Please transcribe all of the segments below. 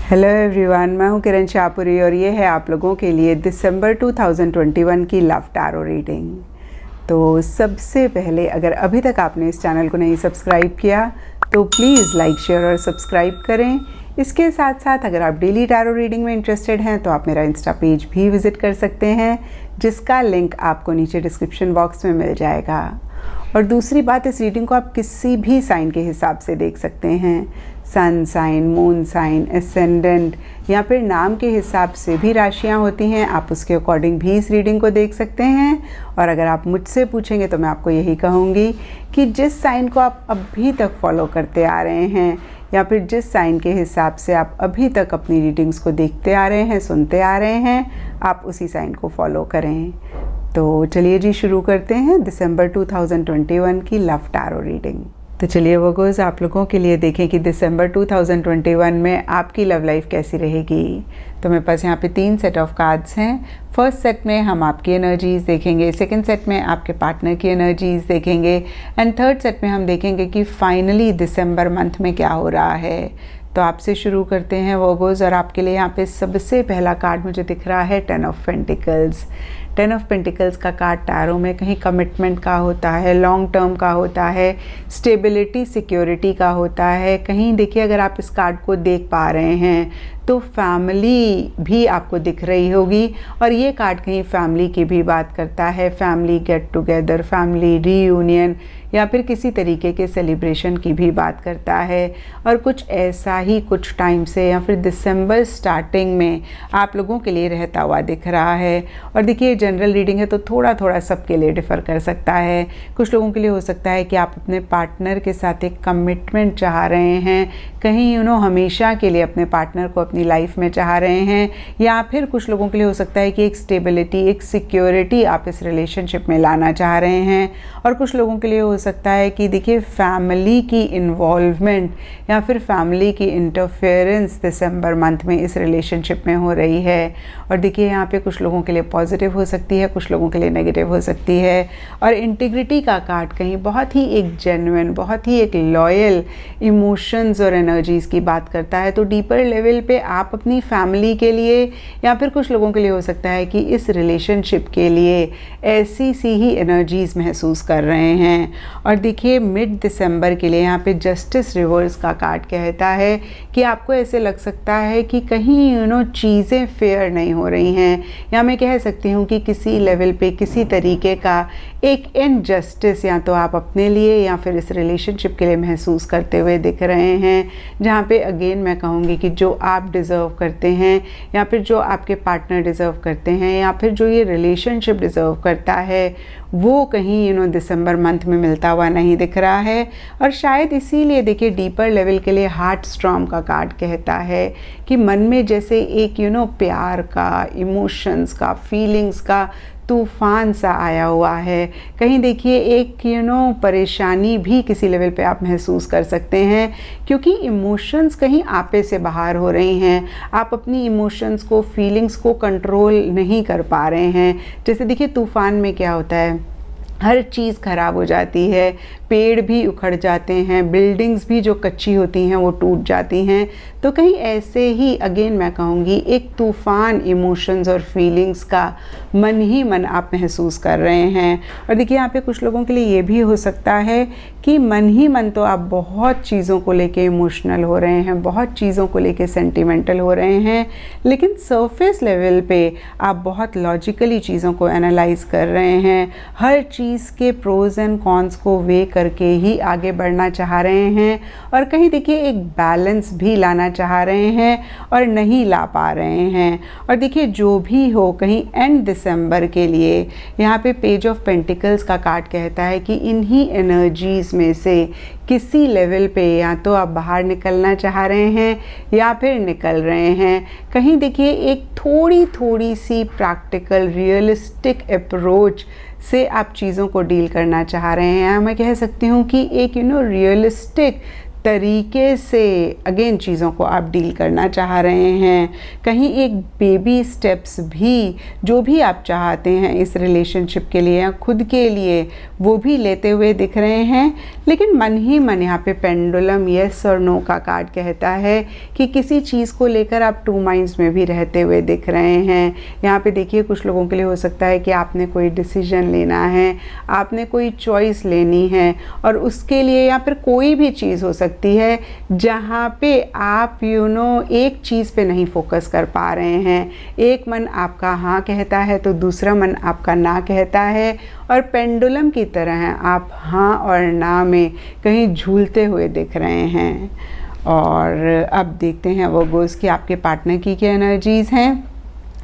Hello everyone, मैं हूं किरण शाहपुरी और ये है आप लोगों के लिए दिसंबर 2021 की लव टैरो रीडिंग। तो सबसे पहले अगर अभी तक आपने इस चैनल को नहीं सब्सक्राइब किया तो प्लीज़ लाइक, शेयर और सब्सक्राइब करें। इसके साथ साथ अगर आप डेली टैरो रीडिंग में इंटरेस्टेड हैं तो आप मेरा इंस्टा पेज भी विज़िट कर सकते हैं, जिसका लिंक आपको नीचे डिस्क्रिप्शन बॉक्स में मिल जाएगा। और दूसरी बात, इस रीडिंग को आप किसी भी साइन के हिसाब से देख सकते हैं। Sun sign, moon sign, ascendant या फिर नाम के हिसाब से भी राशियां होती हैं, आप उसके अकॉर्डिंग भी इस रीडिंग को देख सकते हैं। और अगर आप मुझसे पूछेंगे तो मैं आपको यही कहूँगी कि जिस साइन को आप अभी तक फॉलो करते आ रहे हैं या फिर जिस साइन के हिसाब से आप अभी तक अपनी रीडिंग्स को देखते आ रहे हैं, सुनते आ रहे हैं, आप उसी साइन को फॉलो करें। तो चलिए जी, शुरू करते हैं दिसंबर 2021 की लव टैरो रीडिंग। तो चलिए वर्गोस, आप लोगों के लिए देखें कि दिसंबर 2021 में आपकी लव लाइफ कैसी रहेगी। तो मेरे पास यहाँ पे 3 सेट ऑफ कार्ड्स हैं। फर्स्ट सेट में हम आपकी एनर्जीज़ देखेंगे, सेकंड सेट में आपके पार्टनर की एनर्जीज़ देखेंगे एंड थर्ड सेट में हम देखेंगे कि फाइनली दिसंबर मंथ में क्या हो रहा है। तो आपसे शुरू करते हैं वर्गोस, और आपके लिए यहाँ पे सबसे पहला कार्ड मुझे दिख रहा है 10 ऑफ पेंटिकल्स। 10 ऑफ पेंटिकल्स का कार्ड टैरो में कहीं कमिटमेंट का होता है, लॉन्ग टर्म का होता है, स्टेबिलिटी, सिक्योरिटी का होता है। कहीं देखिए, अगर आप इस कार्ड को देख पा रहे हैं तो फैमिली भी आपको दिख रही होगी, और ये कार्ड कहीं फैमिली की भी बात करता है। Family get together, family reunion या फिर किसी तरीके के सेलिब्रेशन की भी बात करता है। और कुछ ऐसा ही कुछ टाइम से या फिर दिसंबर स्टार्टिंग में आप लोगों के लिए रहता हुआ दिख रहा है। और देखिए, जनरल रीडिंग है तो थोड़ा थोड़ा सबके लिए डिफ़र कर सकता है। कुछ लोगों के लिए हो सकता है कि आप अपने पार्टनर के साथ एक कमिटमेंट चाह रहे हैं, कहीं हमेशा के लिए अपने पार्टनर को अपनी लाइफ में चाह रहे हैं, या फिर कुछ लोगों के लिए हो सकता है कि एक स्टेबिलिटी, एक सिक्योरिटी आप इस रिलेशनशिप में लाना चाह रहे हैं। और कुछ लोगों के लिए हो सकता है कि देखिए, फैमिली की इन्वॉल्वमेंट या फिर फैमिली की इंटरफेरेंस दिसंबर मंथ में इस रिलेशनशिप में हो रही है। और देखिए, यहाँ पे कुछ लोगों के लिए पॉजिटिव हो सकती है, कुछ लोगों के लिए नेगेटिव हो सकती है। और इंटीग्रिटी का कार्ड कहीं बहुत ही एक जेन्युइन, बहुत ही एक लॉयल इमोशंस और एनर्जीज़ की बात करता है। तो डीपर लेवल पे आप अपनी फैमिली के लिए या फिर कुछ लोगों के लिए हो सकता है कि इस रिलेशनशिप के लिए ऐसी सी ही एनर्जीज़ महसूस कर रहे हैं। और देखिए, मिड दिसंबर के लिए यहाँ पे जस्टिस रिवर्स का कार्ड कहता है कि आपको ऐसे लग सकता है कि कहीं चीज़ें फेयर नहीं हो रही हैं, या मैं कह सकती हूँ कि किसी लेवल पे किसी तरीके का एक इनजस्टिस या तो आप अपने लिए या फिर इस रिलेशनशिप के लिए महसूस करते हुए दिख रहे हैं। जहाँ पे अगेन मैं कहूँगी कि जो आप डिज़र्व करते हैं या फिर जो आपके पार्टनर डिज़र्व करते हैं या फिर जो ये रिलेशनशिप डिज़र्व करता है, वो कहीं दिसंबर मंथ में मिलता हुआ नहीं दिख रहा है। और शायद इसीलिए देखिए, डीपर लेवल के लिए हार्ट स्टॉर्म का कार्ड कहता है कि मन में जैसे एक प्यार का, इमोशंस का, फीलिंग्स का तूफान सा आया हुआ है। कहीं देखिए, एक परेशानी भी किसी लेवल पे आप महसूस कर सकते हैं, क्योंकि इमोशंस कहीं आपे से बाहर हो रही हैं। आप अपनी इमोशंस को, फीलिंग्स को कंट्रोल नहीं कर पा रहे हैं। जैसे देखिए, तूफान में क्या होता है, हर चीज़ ख़राब हो जाती है, पेड़ भी उखड़ जाते हैं, बिल्डिंग्स भी जो कच्ची होती हैं वो टूट जाती हैं। तो कहीं ऐसे ही अगेन मैं कहूँगी, एक तूफ़ान इमोशंस और फीलिंग्स का मन ही मन आप महसूस कर रहे हैं। और देखिए, यहाँ पे कुछ लोगों के लिए ये भी हो सकता है कि मन ही मन तो आप बहुत चीज़ों को लेके इमोशनल हो रहे हैं, बहुत चीज़ों को लेके सेंटिमेंटल हो रहे हैं, लेकिन सरफेस लेवल पे आप बहुत लॉजिकली चीज़ों को एनालाइज कर रहे हैं। हर चीज़ के प्रोज एंड कॉन्स को वे करके ही आगे बढ़ना चाह रहे हैं। और कहीं देखिए, एक बैलेंस भी लाना चाह रहे हैं और नहीं ला पा रहे हैं। और देखिए, जो भी हो, कहीं एंड दिसंबर के लिए यहाँ पे पेज ऑफ पेंटिकल्स का कार्ड कहता है कि इन्हीं एनर्जीज़ में से किसी लेवल पे या तो आप बाहर निकलना चाह रहे हैं या फिर निकल रहे हैं। कहीं देखिए, एक थोड़ी थोड़ी सी प्रैक्टिकल, रियलिस्टिक अप्रोच से आप चीज़ों को डील करना चाह रहे हैं। मैं कह सकती हूँ कि एक रियलिस्टिक तरीके से अगेन चीज़ों को आप डील करना चाह रहे हैं। कहीं एक बेबी स्टेप्स भी जो भी आप चाहते हैं इस रिलेशनशिप के लिए या खुद के लिए वो भी लेते हुए दिख रहे हैं। लेकिन मन ही मन यहाँ पे पेंडुलम येस और नो का कार्ड कहता है कि किसी चीज़ को लेकर आप टू माइंड्स में भी रहते हुए दिख रहे हैं। यहाँ पे देखिए कुछ लोगों के लिए हो सकता है कि आपने कोई डिसीजन लेना है, आपने कोई चॉइस लेनी है और उसके लिए या फिर कोई भी चीज़ हो सकती है जहाँ पे आप एक चीज़ पे नहीं फोकस कर पा रहे हैं। एक मन आपका हाँ कहता है तो दूसरा मन आपका ना कहता है और पेंडुलम की तरह आप हाँ और ना में कहीं झूलते हुए दिख रहे हैं। और अब देखते हैं वो गोज़ कि आपके पार्टनर की क्या एनर्जीज़ हैं।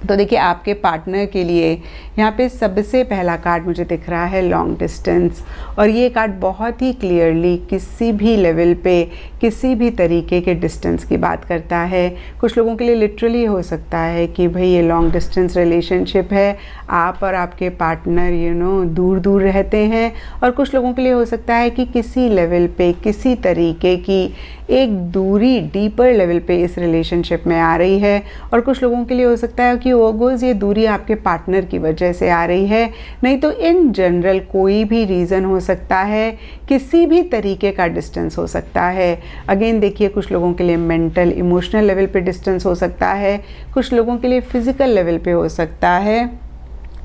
तो देखिए आपके पार्टनर के लिए यहाँ पे सबसे पहला कार्ड मुझे दिख रहा है लॉन्ग डिस्टेंस, और ये कार्ड बहुत ही क्लियरली किसी भी लेवल पे किसी भी तरीके के डिस्टेंस की बात करता है। कुछ लोगों के लिए लिटरली हो सकता है कि भाई ये लॉन्ग डिस्टेंस रिलेशनशिप है, आप और आपके पार्टनर दूर दूर रहते हैं। और कुछ लोगों के लिए हो सकता है कि किसी लेवल पे किसी तरीके की एक दूरी डीपर लेवल पे इस रिलेशनशिप में आ रही है। और कुछ लोगों के लिए हो सकता है कि ओगोज़ ये दूरी आपके पार्टनर की वजह से आ रही है, नहीं तो इन जनरल कोई भी रीज़न हो सकता है, किसी भी तरीके का डिस्टेंस हो सकता है। अगेन देखिए कुछ लोगों के लिए मेंटल इमोशनल लेवल पे डिस्टेंस हो सकता है, कुछ लोगों के लिए फिज़िकल लेवल पे हो सकता है।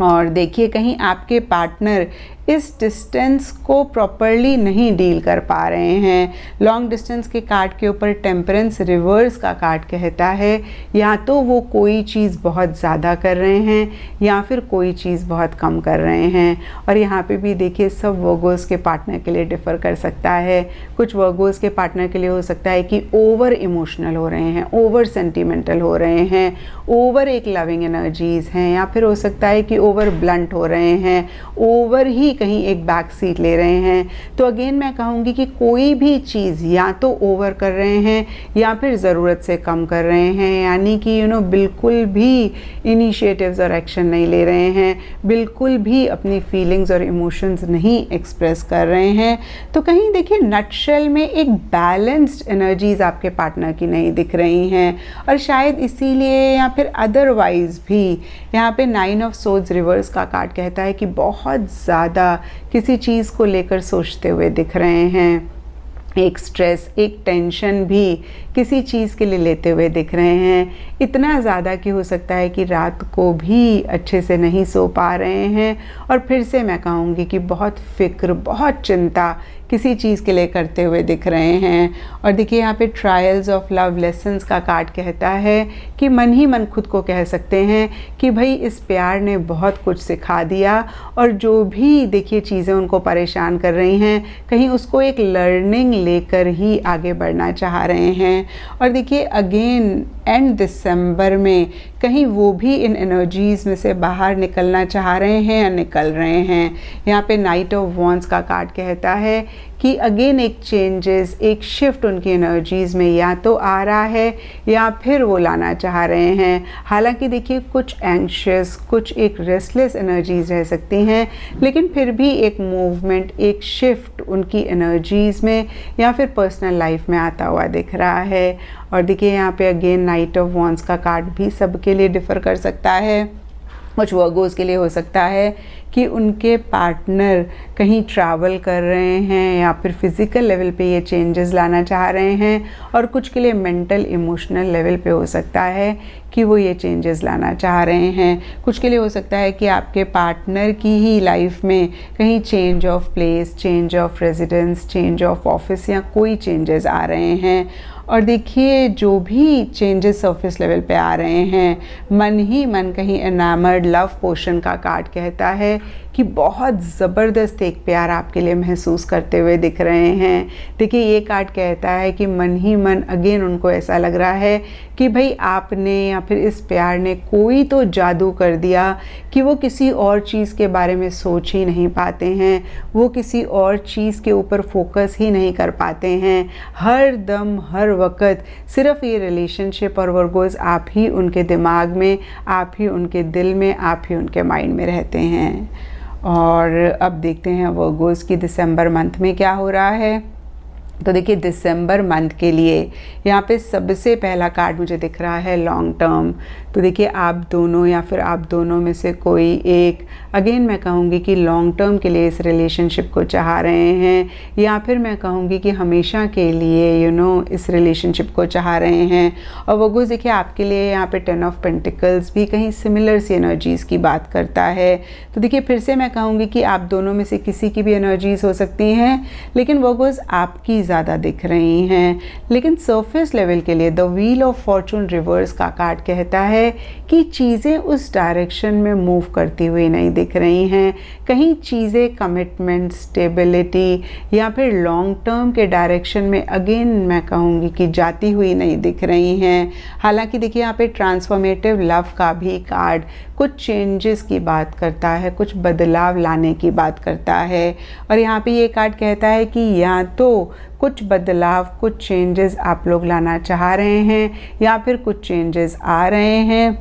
और देखिए कहीं आपके पार्टनर इस डिस्टेंस को प्रॉपरली नहीं डील कर पा रहे हैं। लॉन्ग डिस्टेंस के कार्ड के ऊपर टेम्परेंस रिवर्स का कार्ड कहता है या तो वो कोई चीज़ बहुत ज़्यादा कर रहे हैं या फिर कोई चीज़ बहुत कम कर रहे हैं। और यहाँ पे भी देखिए सब वर्गोज़ के पार्टनर के लिए डिफ़र कर सकता है। कुछ वर्गोज़ के पार्टनर के लिए हो सकता है कि ओवर इमोशनल हो रहे हैं, ओवर सेंटिमेंटल हो रहे हैं, ओवर एक लविंग एनर्जीज़ हैं, या फिर हो सकता है कि ओवर ब्लंट हो रहे हैं, ओवर ही कहीं एक बैक सीट ले रहे हैं। तो अगेन मैं कहूँगी कि कोई भी चीज़ या तो ओवर कर रहे हैं या फिर ज़रूरत से कम कर रहे हैं, यानी कि बिल्कुल भी इनिशिएटिव्स और एक्शन नहीं ले रहे हैं, बिल्कुल भी अपनी फीलिंग्स और इमोशंस नहीं एक्सप्रेस कर रहे हैं। तो कहीं देखिए नटशेल में एक बैलेंस्ड एनर्जीज़ आपके पार्टनर की नहीं दिख रही हैं। और शायद इसीलिए या फिर अदरवाइज़ भी यहाँ पे 9 ऑफ सोर्ड्स रिवर्स का कार्ड कहता है कि बहुत ज़्यादा किसी चीज़ को लेकर सोचते हुए दिख रहे हैं, एक स्ट्रेस एक टेंशन भी किसी चीज़ के लिए लेते हुए दिख रहे हैं। इतना ज़्यादा कि हो सकता है कि रात को भी अच्छे से नहीं सो पा रहे हैं। और फिर से मैं कहूँगी कि बहुत फ़िक्र बहुत चिंता किसी चीज़ के लिए करते हुए दिख रहे हैं। और देखिए यहाँ पे ट्रायल्स ऑफ लव लेसन्स का कार्ड कहता है कि मन ही मन खुद को कह सकते हैं कि भाई इस प्यार ने बहुत कुछ सिखा दिया, और जो भी देखिए चीज़ें उनको परेशान कर रही हैं कहीं उसको एक लर्निंग लेकर ही आगे बढ़ना चाह रहे हैं। और देखिए अगेन एंड दिसंबर में कहीं वो भी इन एनर्जीज़ में से बाहर निकलना चाह रहे हैं या निकल रहे हैं। यहाँ पे नाइट ऑफ वॉन्ड्स का कार्ड कहता है कि अगेन एक चेंजेस एक शिफ्ट उनकी एनर्जीज़ में या तो आ रहा है या फिर वो लाना चाह रहे हैं। हालांकि देखिए कुछ एंग्शियस कुछ एक रेस्टलेस एनर्जीज़ रह सकती हैं, लेकिन फिर भी एक मूवमेंट एक शिफ्ट उनकी एनर्जीज़ में या फिर पर्सनल लाइफ में आता हुआ दिख रहा है। और देखिए यहाँ पे अगेन नाइट ऑफ वॉन्ड्स का कार्ड भी सबके लिए डिफ़र कर सकता है। कुछ वर्गोज़ के लिए हो सकता है कि उनके पार्टनर कहीं ट्रैवल कर रहे हैं या फिर फिज़िकल लेवल पे ये चेंजेस लाना चाह रहे हैं, और कुछ के लिए मेंटल इमोशनल लेवल पे हो सकता है कि वो ये चेंजेस लाना चाह रहे हैं। कुछ के लिए हो सकता है कि आपके पार्टनर की ही लाइफ में कहीं change of place change of residence change of office या कोई चेंजेस आ रहे हैं। और देखिए जो भी चेंजेस सरफेस लेवल पे आ रहे हैं मन ही मन कहीं एनामर्ड लव पोशन का कार्ड कहता है कि बहुत ज़बरदस्त एक प्यार आपके लिए महसूस करते हुए दिख रहे हैं। देखिए ये कार्ड कहता है कि मन ही मन अगेन उनको ऐसा लग रहा है कि भाई आपने या फिर इस प्यार ने कोई तो जादू कर दिया कि वो किसी और चीज़ के बारे में सोच ही नहीं पाते हैं, वो किसी और चीज़ के ऊपर फोकस ही नहीं कर पाते हैं। हर दम हर वक्त सिर्फ ये रिलेशनशिप और वर्गोज़ आप ही उनके दिमाग में आप ही उनके दिल में आप ही उनके माइंड में रहते हैं। और अब देखते हैं वर्गोज़ की दिसंबर मंथ में क्या हो रहा है। तो देखिए दिसंबर मंथ के लिए यहाँ पे सबसे पहला कार्ड मुझे दिख रहा है लॉन्ग टर्म। तो देखिए आप दोनों या फिर आप दोनों में से कोई एक, अगेन मैं कहूँगी कि लॉन्ग टर्म के लिए इस रिलेशनशिप को चाह रहे हैं, या फिर मैं कहूँगी कि हमेशा के लिए इस रिलेशनशिप को चाह रहे हैं। और वो गुज देखिए आपके लिए यहाँ पे 10 ऑफ पेंटिकल्स भी कहीं सिमिलर सी एनर्जीज़ की बात करता है। तो देखिए फिर से मैं कहूँगी कि आप दोनों में से किसी की भी एनर्जीज़ हो सकती हैं, लेकिन वो गुज आपकी ज़्यादा दिख रही हैं। लेकिन सरफेस लेवल के लिए the wheel of Fortune reverse का कार्ड कहता है कि चीज़ें उस डायरेक्शन में मूव करती हुई नहीं दिख रही हैं। कहीं चीज़ें कमिटमेंट, स्टेबिलिटी या फिर लॉन्ग टर्म के डायरेक्शन में अगेन मैं कहूँगी कि जाती हुई नहीं दिख रही हैं। हालांकि देखिए यहाँ पे ट्रांसफॉर्मेटिव लव का भी कार्ड कुछ चेंजेस की बात करता है, कुछ बदलाव लाने की बात करता है। और यहाँ पे ये कार्ड कहता है कि या तो कुछ बदलाव, कुछ चेंजेस आप लोग लाना चाह रहे हैं या फिर कुछ चेंजेस आ रहे हैं।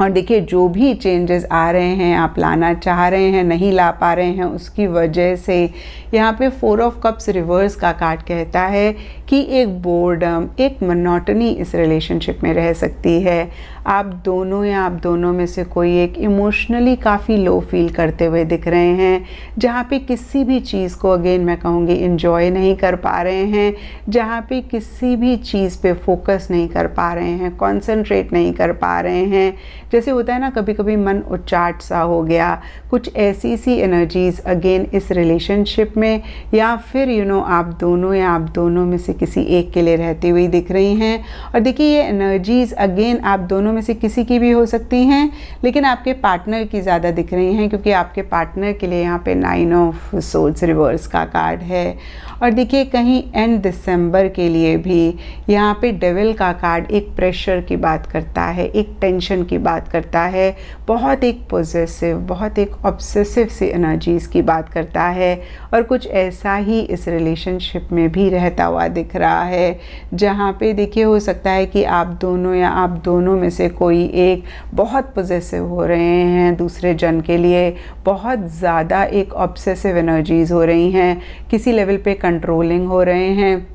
और देखिए जो भी चेंजेस आ रहे हैं, आप लाना चाह रहे हैं, नहीं ला पा रहे हैं, उसकी वजह से यहाँ पे 4 ऑफ कप्स रिवर्स का कार्ड कहता है कि एक बोर्डम, एक मोनोटनी इस रिलेशनशिप में रह सकती है। आप दोनों या आप दोनों में से कोई एक इमोशनली काफ़ी लो फील करते हुए दिख रहे हैं, जहाँ पे किसी भी चीज़ को अगेन मैं कहूँगी इंजॉय नहीं कर पा रहे हैं, जहाँ पे किसी भी चीज़ पे फोकस नहीं कर पा रहे हैं, कंसंट्रेट नहीं कर पा रहे हैं। जैसे होता है ना कभी कभी मन उचाट सा हो गया, कुछ ऐसी सी एनर्जीज़ अगेन इस रिलेशनशिप में या फिर आप दोनों या आप दोनों में से किसी एक के लिए रहती हुई दिख रही हैं। और देखिए ये एनर्जीज़ अगेन आप दोनों में से किसी की भी हो सकती हैं, लेकिन आपके पार्टनर की ज़्यादा दिख रही हैं, क्योंकि आपके पार्टनर के लिए यहाँ पे 9 ऑफ सोर्ड्स रिवर्स का कार्ड है। और देखिए कहीं एंड दिसंबर के लिए भी यहाँ पे डेविल का कार्ड एक प्रेशर की बात करता है, एक टेंशन की बात करता है, बहुत एक पॉजेसिव, बहुत एक ऑब्सेसिव सी एनर्जीज़ की बात करता है। और कुछ ऐसा ही इस रिलेशनशिप में भी रहता हुआ दिख रहा है, जहाँ पे देखिए हो सकता है कि आप दोनों या आप दोनों में से कोई एक बहुत पॉजेसिव हो रहे हैं दूसरे जन के लिए, बहुत ज़्यादा एक ऑब्सेसिव एनर्जीज़ हो रही हैं, किसी लेवल पे कंट्रोलिंग हो रहे हैं,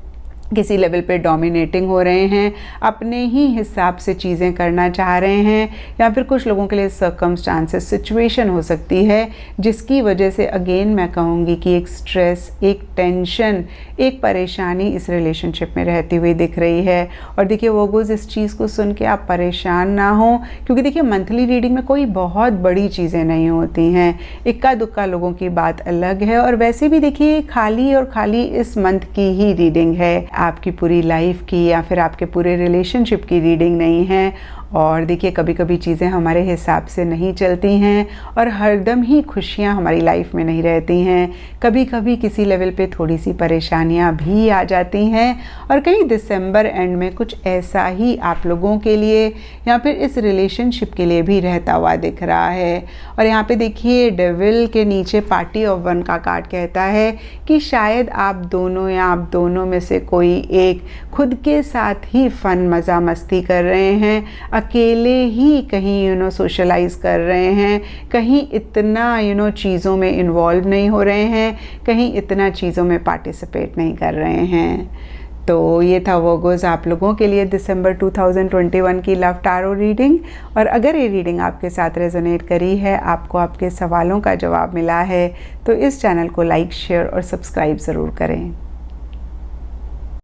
किसी लेवल पे डोमिनेटिंग हो रहे हैं, अपने ही हिसाब से चीज़ें करना चाह रहे हैं, या फिर कुछ लोगों के लिए सर्कमस्टांसेस, सिचुएशन हो सकती है जिसकी वजह से अगेन मैं कहूँगी कि एक स्ट्रेस, एक टेंशन, एक परेशानी इस रिलेशनशिप में रहती हुई दिख रही है। और देखिए वो गुज इस चीज़ को सुन के आप परेशान ना हो, क्योंकि देखिए मंथली रीडिंग में कोई बहुत बड़ी चीज़ें नहीं होती हैं, इक्का दुक्का लोगों की बात अलग है। और वैसे भी देखिए खाली और खाली इस मंथ की ही रीडिंग है, आपकी पूरी लाइफ की या फिर आपके पूरे रिलेशनशिप की रीडिंग नहीं है। और देखिए कभी कभी चीज़ें हमारे हिसाब से नहीं चलती हैं और हरदम ही खुशियाँ हमारी लाइफ में नहीं रहती हैं, कभी कभी किसी लेवल पे थोड़ी सी परेशानियाँ भी आ जाती हैं। और कहीं दिसंबर एंड में कुछ ऐसा ही आप लोगों के लिए या फिर इस रिलेशनशिप के लिए भी रहता हुआ दिख रहा है। और यहाँ पे देखिए डेविल के नीचे पार्टी ऑफ 1 का कार्ड कहता है कि शायद आप दोनों या आप दोनों में से कोई एक खुद के साथ ही फन, मज़ा मस्ती कर रहे हैं, अकेले ही कहीं सोशलाइज कर रहे हैं, कहीं इतना चीज़ों में इन्वॉल्व नहीं हो रहे हैं, कहीं इतना चीज़ों में पार्टिसिपेट नहीं कर रहे हैं। तो ये था वो गोज़ आप लोगों के लिए दिसंबर 2021 की लव टैरो रीडिंग। और अगर ये रीडिंग आपके साथ रेजोनेट करी है, आपको आपके सवालों का जवाब मिला है, तो इस चैनल को लाइक, शेयर और सब्सक्राइब ज़रूर करें।